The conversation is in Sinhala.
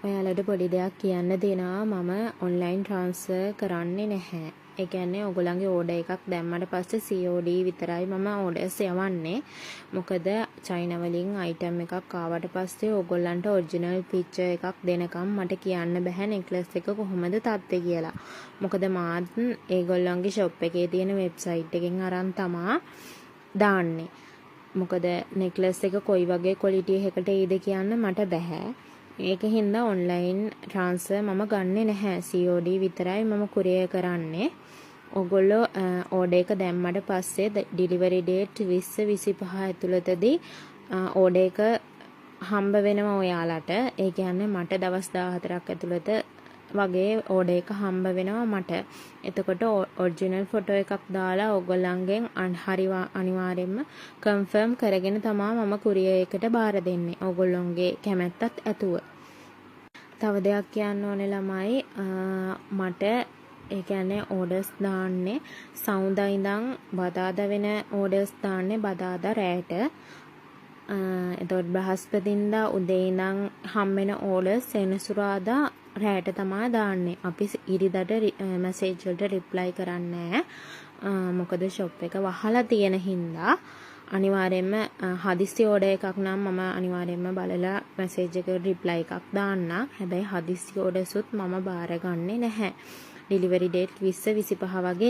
ඔයාලට පොඩි දෙයක් කියන්න දෙනවා. මම ඔන්ලයින් ට්‍රාන්ස්ෆර් කරන්නේ නැහැ. ඒ කියන්නේ ඔයගොල්ලන්ගේ ඕඩර් එකක් දැම්මට පස්සේ COD විතරයි මම ඕඩර්ස් යවන්නේ. මොකද චයිනා වලින් අයිටම් එකක් ආවට පස්සේ ඔයගොල්ලන්ට ඔරිජිනල් පික්චර් එකක් දෙනකම් මට කියන්න බෑ නෙක්ලස් එක කොහොමද තත්ත්වය කියලා. මොකද මාත් ඒගොල්ලන්ගේ ෂොප් එකේ තියෙන වෙබ්සයිට් එකෙන් අරන් තමා දාන්නේ. මොකද නෙක්ලස් එක කොයි වගේ ක්වොලිටි එකකට එයිද කියන්න මට බෑ. ඒකින්ද ඔන්ලයින් ට්‍රාන්ස්ෆර් මම ගන්නෙ නැහැ. COD විතරයි මම කුරියර් කරන්නේ. ඔයගොල්ලෝ ඕඩර් එක දැම්මට පස්සේ ඩිලිවරි ඩේට් 20-25 ඇතුළතදී ඕඩර් එක හම්බ වෙනවා ඔයාලට. ඒ කියන්නේ මට දවස් 14ක් ඇතුළත වගේ ඕඩර් එක හම්බ වෙනවා මට. එතකොට ඔරිජිනල් ෆොටෝ එකක් දාලා ඔයගොල්ලන්ගෙන් අනිවාර්යයෙන්ම කන්ෆර්ම් කරගෙන තමයි මම කුරියර් එකට බාර දෙන්නේ. ඔයගොල්ලොන්ගේ කැමැත්තත් ඇතුව. තව දෙයක් කියන්න ඕනේ ළමයි මට ඒ කියන්නේ ඕඩර්ස් දාන්නේ සවුන්දා ඉඳන් බදාදා වෙන ඕඩර්ස් දාන්නේ බදාදා රැයට. එතකොට බ්‍රහස්පතින්දා උදේ ඉඳන් හම්බෙන ඕඩර්ස් සෙනසුරාදා රැයට තමයි දාන්නේ. අපි ඉරිදට මැසේජ් වලට රිප්ලයි කරන්නේ නැහැ. මොකද ෂොප් එක වහලා තියෙන හින්දා අනිවාර්යයෙන්ම හදිස්සි ඕඩර් එකක් නම් මම අනිවාර්යයෙන්ම බලලා මැසේජ් එකට රිප්ලයි එකක් දාන්න. හැබැයි හදිස්සි ඕඩර්ස් උත් මම බාරගන්නේ නැහැ. ඩිලිවරි ඩේට් 20-25 වගේ